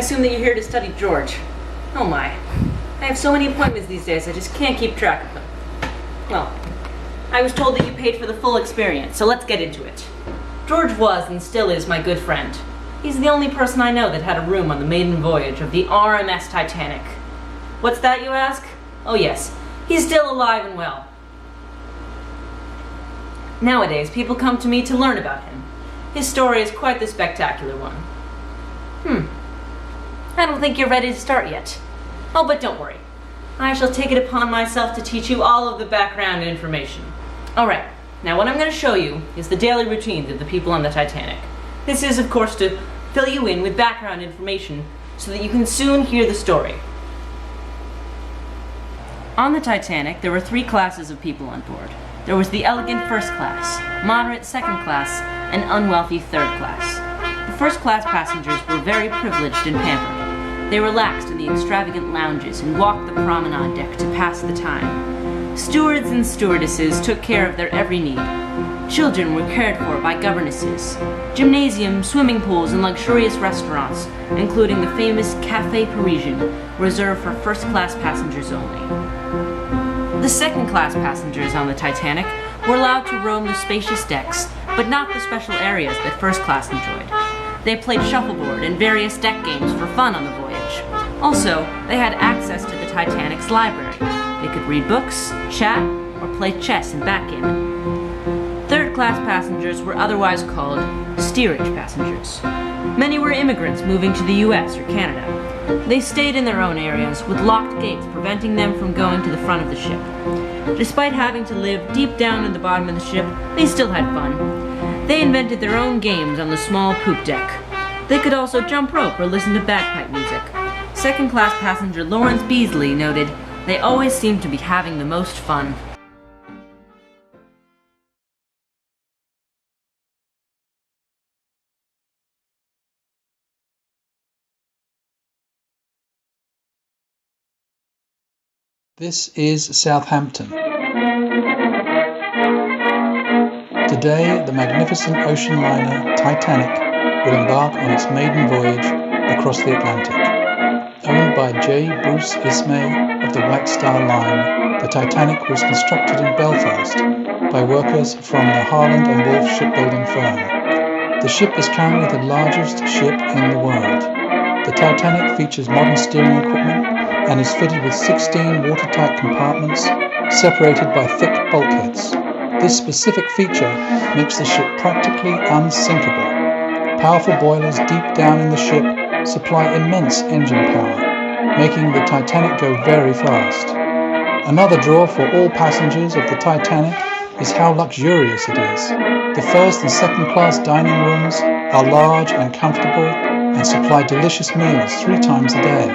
assume that you're here to study George. Oh my. I have so many appointments these days, I just can't keep track of them. Well, I was told that you paid for the full experience, so let's get into it. George was and still is my good friend. He's the only person I know that had a room on the maiden voyage of the RMS Titanic. What's that, you ask? Oh yes, he's still alive and well. Nowadays, people come to me to learn about him. His story is quite the spectacular one. I don't think you're ready to start yet. Oh, but don't worry. I shall take it upon myself to teach you all of the background information. Alright, now what I'm going to show you is the daily routines of the people on the Titanic. This is, of course, to fill you in with background information so that you can soon hear the story. On the Titanic, there were 3 classes of people on board. There was the elegant first class, moderate second class, and unwealthy third class. The first class passengers were very privileged and pampered. They relaxed in the extravagant lounges and walked the promenade deck to pass the time. Stewards and stewardesses took care of their every need. Children were cared for by governesses. Gymnasiums, swimming pools, and luxurious restaurants, including the famous Café Parisien, reserved for first-class passengers only. The second-class passengers on the Titanic were allowed to roam the spacious decks, but not the special areas that first class enjoyed. They played shuffleboard and various deck games for fun on the voyage. Also, they had access to the Titanic's library. They could read books, chat, or play chess and backgammon. Third-class passengers were otherwise called steerage passengers. Many were immigrants moving to the US or Canada. They stayed in their own areas with locked gates preventing them from going to the front of the ship. Despite having to live deep down in the bottom of the ship, they still had fun. They invented their own games on the small poop deck. They could also jump rope or listen to bagpipe music. Second-class passenger Lawrence Beasley noted, "They always seem to be having the most fun." This is Southampton. Today, the magnificent ocean liner Titanic will embark on its maiden voyage across the Atlantic. Owned by J. Bruce Ismay of the White Star Line, the Titanic was constructed in Belfast by workers from the Howland and Wolff shipbuilding firm. The ship is currently the largest ship in the world. The Titanic features modern steering equipment and is fitted with 16 watertight compartments separated by thick bulkheads. This specific feature makes the ship practically unsinkable. Powerful boilers deep down in the ship supply immense engine power, making the Titanic go very fast. Another draw for all passengers of the Titanic is how luxurious it is. The first and second class dining rooms are large and comfortable and supply delicious meals 3 times a day.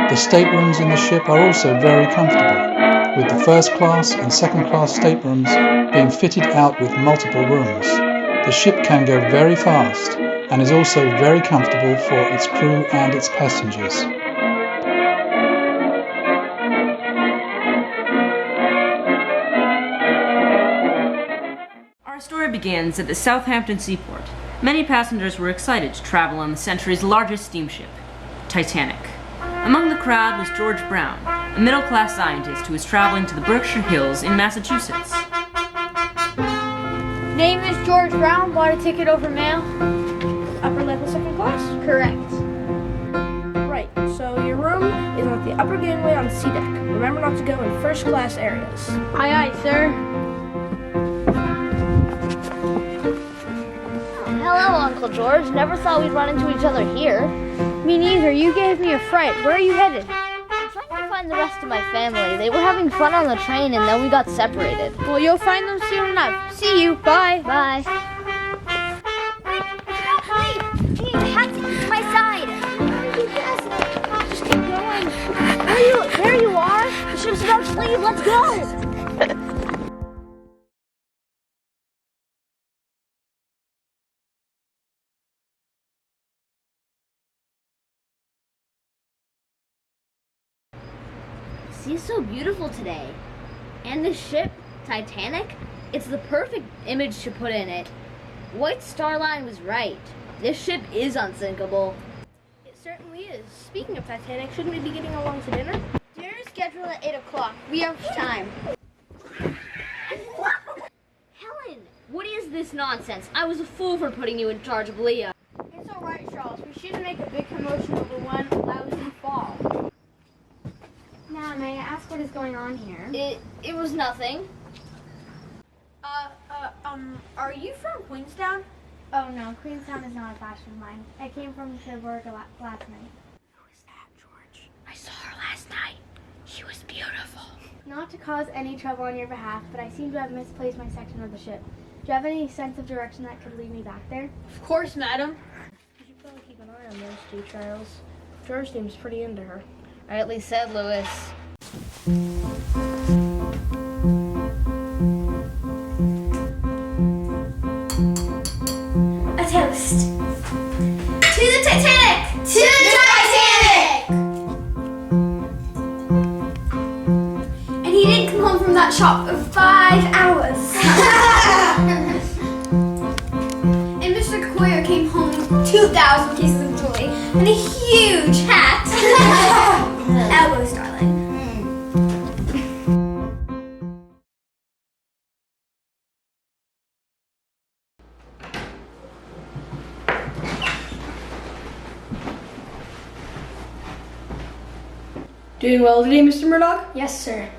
The staterooms in the ship are also very comfortable, with the first class and second class staterooms being fitted out with multiple rooms. The ship can go very fast and is also very comfortable for its crew and its passengers. Our story begins at the Southampton seaport. Many passengers were excited to travel on the century's largest steamship, Titanic. Among the crowd was George Brown, a middle-class scientist who was traveling to the Berkshire Hills in Massachusetts. Name is George Brown, bought a ticket over mail. Upper level second class? Correct. Right, so your room is at the upper gangway on C deck. Remember not to go in first class areas. Aye, aye, sir. Hello, Uncle George. Never thought we'd run into each other here. Me neither. You gave me a fright. Where are you headed? I'm trying to find the rest of my family. They were having fun on the train and then we got separated. Well, you'll find them soon enough. See you. Bye. Bye. Hey, you have to keep my side. Just keep going. There you are. The ship's about to leave. Let's go. The sea is so beautiful today. And this ship, Titanic, it's the perfect image to put in it. White Star Line was right. This ship is unsinkable. It certainly is. Speaking of Titanic, shouldn't we be getting along to dinner? Dinner is scheduled at 8 o'clock. We have time. Helen, what is this nonsense? I was a fool for putting you in charge of Leah. It's all right, Charles. We shouldn't make a big commotion over one lousy fall. Now, may I ask what is going on here? It was nothing. Are you from Queenstown? Oh no, Queenstown is not a fashion of mine. I came from Cedar last night. Who is that, George? I saw her last night. She was beautiful. Not to cause any trouble on your behalf, but I seem to have misplaced my section of the ship. Do you have any sense of direction that could lead me back there? Of course, madam. You should probably keep an eye on those two, Charles. George seems pretty into her. I at least said Lewis. A toast. To the Titanic! To the Titanic! And he didn't come home from that shop for 5 hours. And Mr. Coyer came home with 2,000 pieces of jewelry and a huge hat. Elbows, darling. Doing well today, Mr. Murdoch? Yes, sir.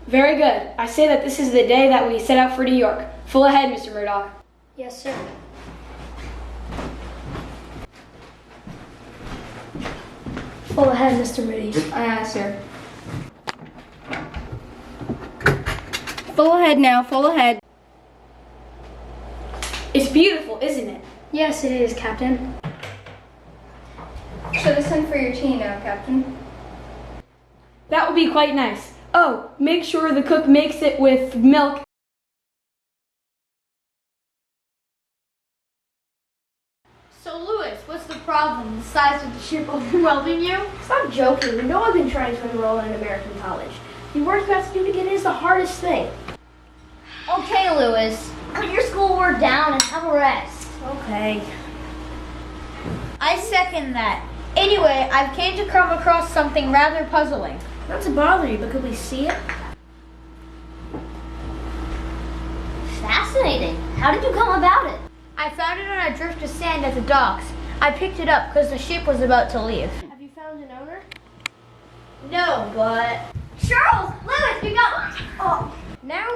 Very good. I say that this is the day that we set out for New York. Full ahead, Mr. Murdoch. Yes, sir. Full ahead, Mr. Moody. Aye, sir. Full ahead now, full ahead. It's beautiful, isn't it? Yes, it is, Captain. So this one for your tea now, Captain. That would be quite nice. Oh, make sure the cook makes it with milk. So, Lewis, what's the problem? The size of the ship overwhelming you? Stop joking. You know I've been trying to enroll in an American college. The worst you have to do to get in is the hardest thing. Okay, Lewis. Put your schoolwork down and have a rest. Okay. I second that. Anyway, I've came to come across something rather puzzling. Not to bother you, but could we see it? Fascinating. How did you come about it? I found it on a drift of sand at the docks. I picked it up because the ship was about to leave. Have you found an owner? No, but... Charles! Lewis, you got... Oh. Now.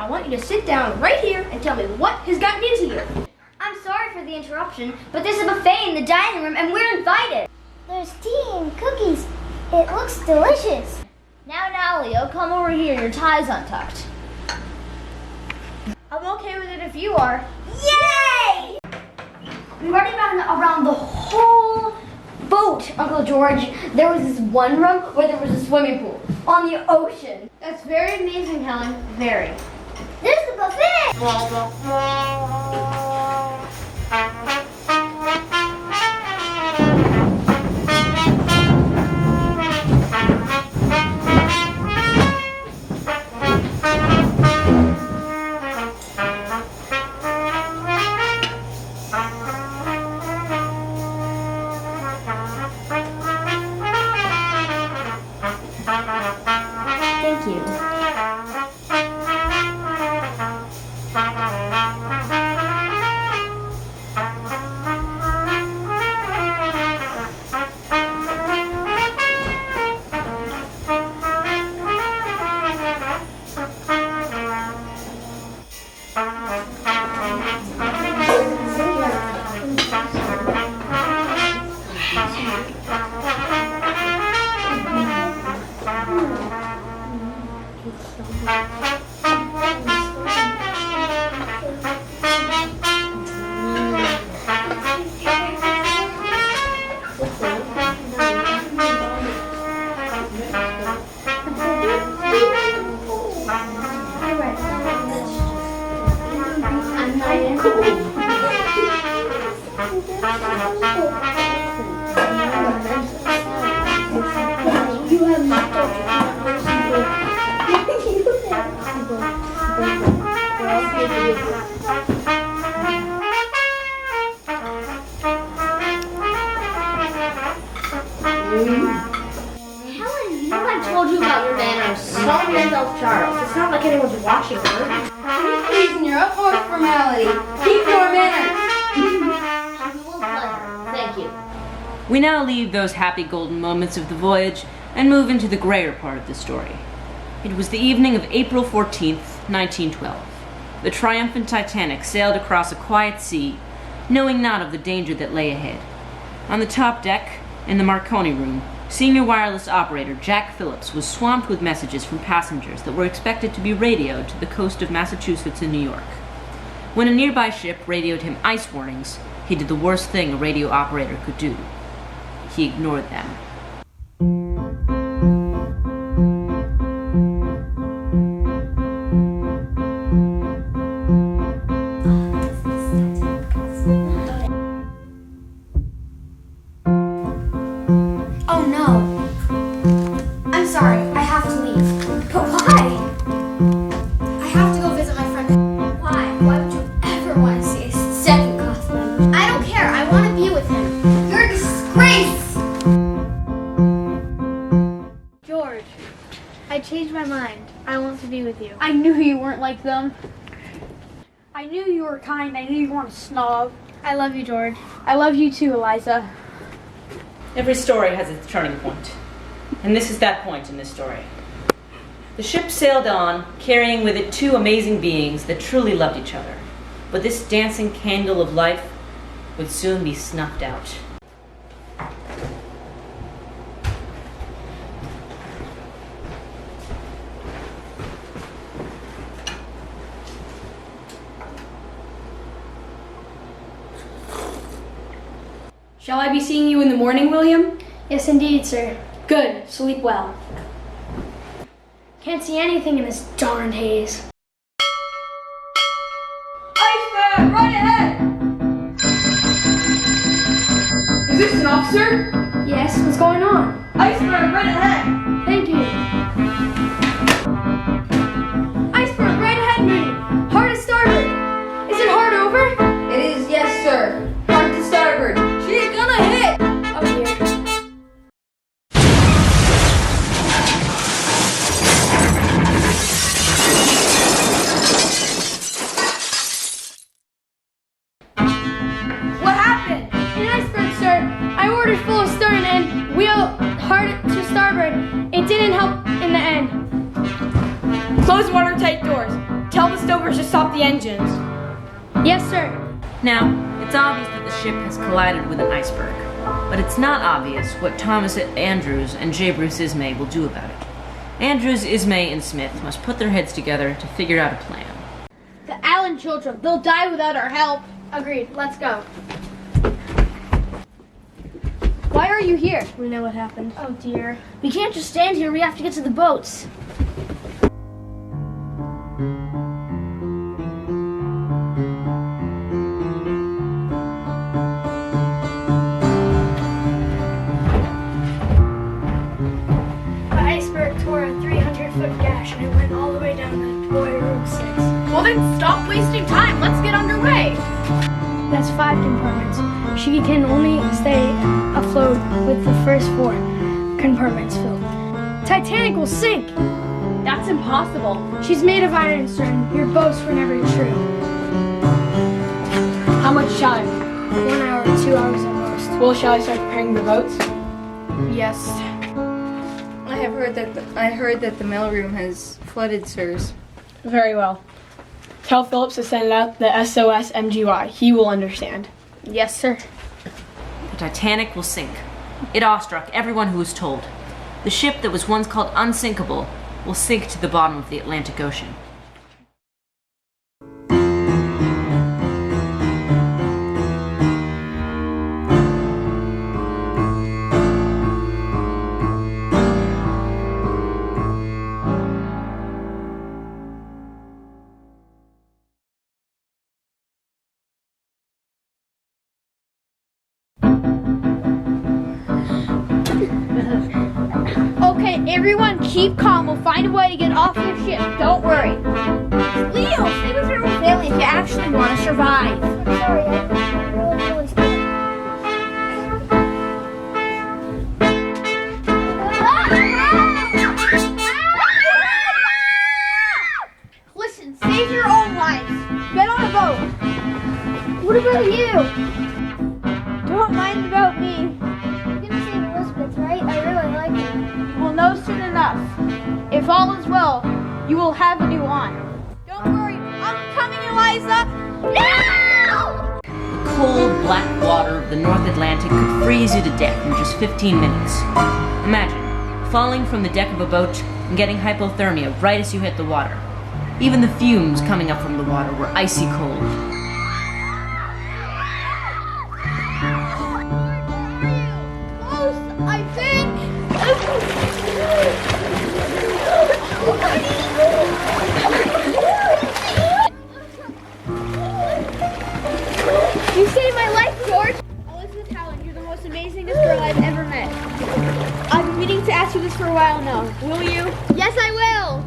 I want you to sit down right here and tell me what has gotten into you. I'm sorry for the interruption, but there's a buffet in the dining room and we're invited. There's tea and cookies. It looks delicious. Now, Leo, come over here. Your tie's untucked. I'm okay with it if you are. Yay! We already ran around the whole boat, Uncle George. There was this one room where there was a swimming pool on the ocean. That's very amazing, Helen. Very. There's the buffet! Thank you. Helen, you know what I told you about your manners? Don't hands off Charles. It's not like anyone's watching her. Please, in your utmost formality, keep your manners. Thank you. We now leave those happy golden moments of the voyage and move into the grayer part of the story. It was the evening of April 14th, 1912. The triumphant Titanic sailed across a quiet sea, knowing not of the danger that lay ahead. On the top deck, in the Marconi room, senior wireless operator Jack Phillips was swamped with messages from passengers that were expected to be radioed to the coast of Massachusetts and New York. When a nearby ship radioed him ice warnings, he did the worst thing a radio operator could do. He ignored them. Oh no. I'm sorry, I have to leave. But why? I have to go visit my friend. Why? Why would you ever want to see a second class member? I don't care. I want to be with him. You're a disgrace. George, I changed my mind. I want to be with you. I knew you weren't like them. I knew you were kind. I knew you weren't a snob. I love you, George. I love you too, Eliza. Every story has its turning point, and this is that point in this story. The ship sailed on, carrying with it two amazing beings that truly loved each other. But this dancing candle of life would soon be snuffed out. Shall I be seeing you in the morning, William? Yes, indeed, sir. Good. Sleep well. Can't see anything in this darned haze. Iceberg, right ahead! Is this an officer? Yes, what's going on? Iceberg, right ahead! Thank you. Iceberg, right ahead, Moody. Hard to starboard. Is it hard over? It is, yes, sir. Hard to starboard. She's gonna hit. Oh dear. What happened? An iceberg, sir. I ordered full of stern and wheel hard to starboard. It didn't help in the end. Close watertight doors. Tell the stokers to stop the engines. Yes, sir. Now, it's obvious that the ship has collided with an iceberg, but it's not obvious what Thomas Andrews and J. Bruce Ismay will do about it. Andrews, Ismay, and Smith must put their heads together to figure out a plan. The Allen children, they'll die without our help. Agreed. Let's go. Why are you here? We know what happened. Oh dear. We can't just stand here. We have to get to the boats. The iceberg tore a 300-foot gash and it went all the way down to boiler room 6. Well then stop wasting time. Let's get underway. That's 5 compartments. She can only stay afloat with the first 4 compartments filled. Titanic will sink. That's impossible. She's made of iron, sir, and your boasts were never true. How much time? 1 hour, 2 hours at most. Well, shall I start preparing the boats? Yes. I heard that the mail room has flooded, sirs. Very well. Tell Phillips to send out the S.O.S. M.G.Y. He will understand. Yes, sir. The Titanic will sink. It awestruck everyone who was told. The ship that was once called unsinkable will sink to the bottom of the Atlantic Ocean. Okay, everyone keep calm. We'll find a way to get off your ship. Don't worry. Leo, stay with your family if you actually want to survive. I'm sorry, I'm really scared. What about you? Don't mind about me. You're gonna save Elizabeth, right? I really like her. You will know soon enough. If all is well, you will have a new aunt. Don't worry, I'm coming, Eliza. No! The cold, black water of the North Atlantic could freeze you to death in just 15 minutes. Imagine falling from the deck of a boat and getting hypothermia right as you hit the water. Even the fumes coming up from the water were icy cold. Close, I think. You saved my life, George! Elizabeth Howland, you're the most amazingest girl I've ever met. I've been meaning to ask you this for a while now. Will you? Yes, I will!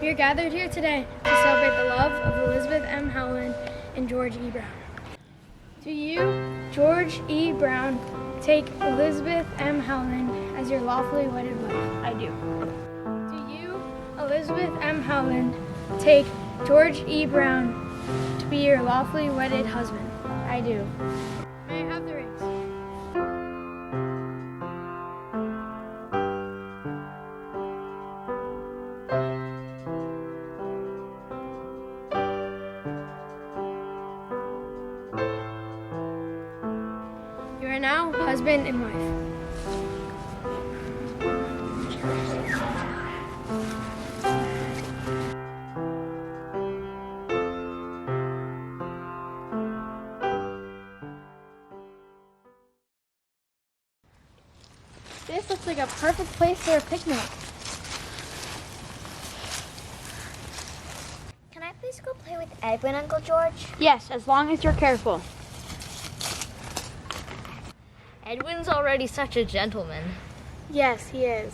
We are gathered here today to celebrate the love of Elizabeth M. Howland and George E. Brown. Do you, George E. Brown, take Elizabeth M. Howland as your lawfully wedded wife? I do. Do you, Elizabeth M. Howland, take George E. Brown to be your lawfully wedded husband? I do. May I have the rings? You are now husband and wife. This looks like a perfect place for a picnic. Can I please go play with Edwin, Uncle George? Yes, as long as you're careful. Edwin's already such a gentleman. Yes, he is.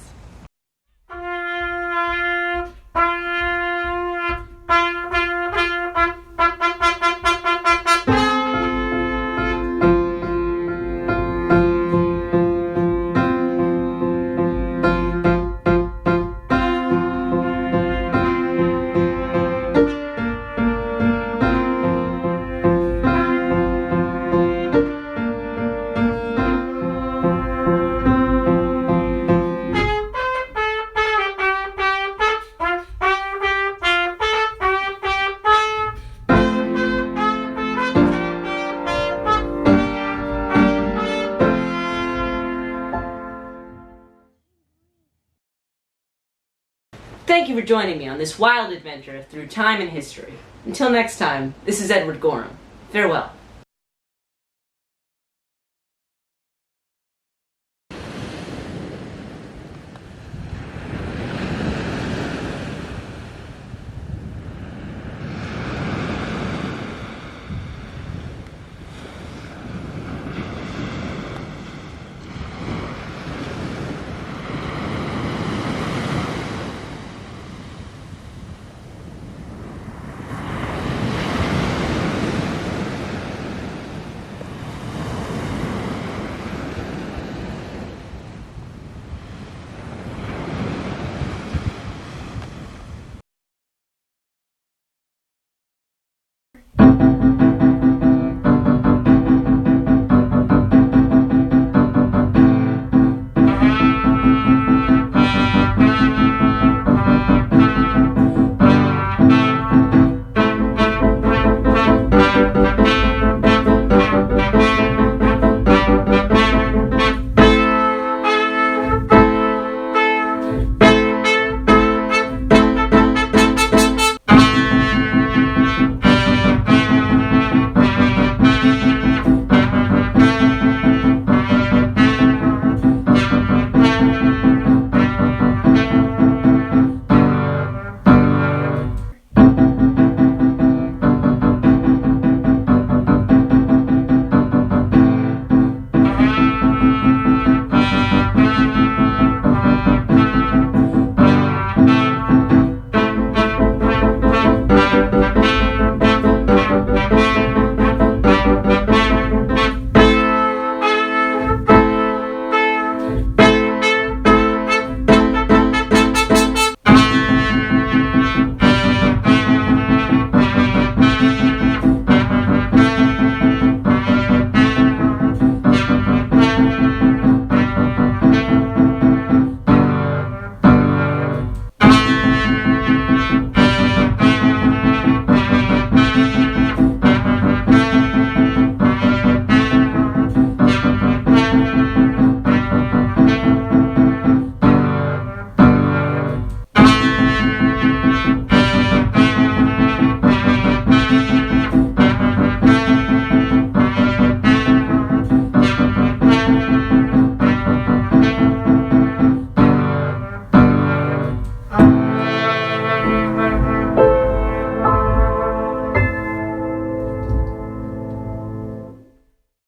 thank you for joining me on this wild adventure through time and history. Until next time, this is Edward Gorham. Farewell.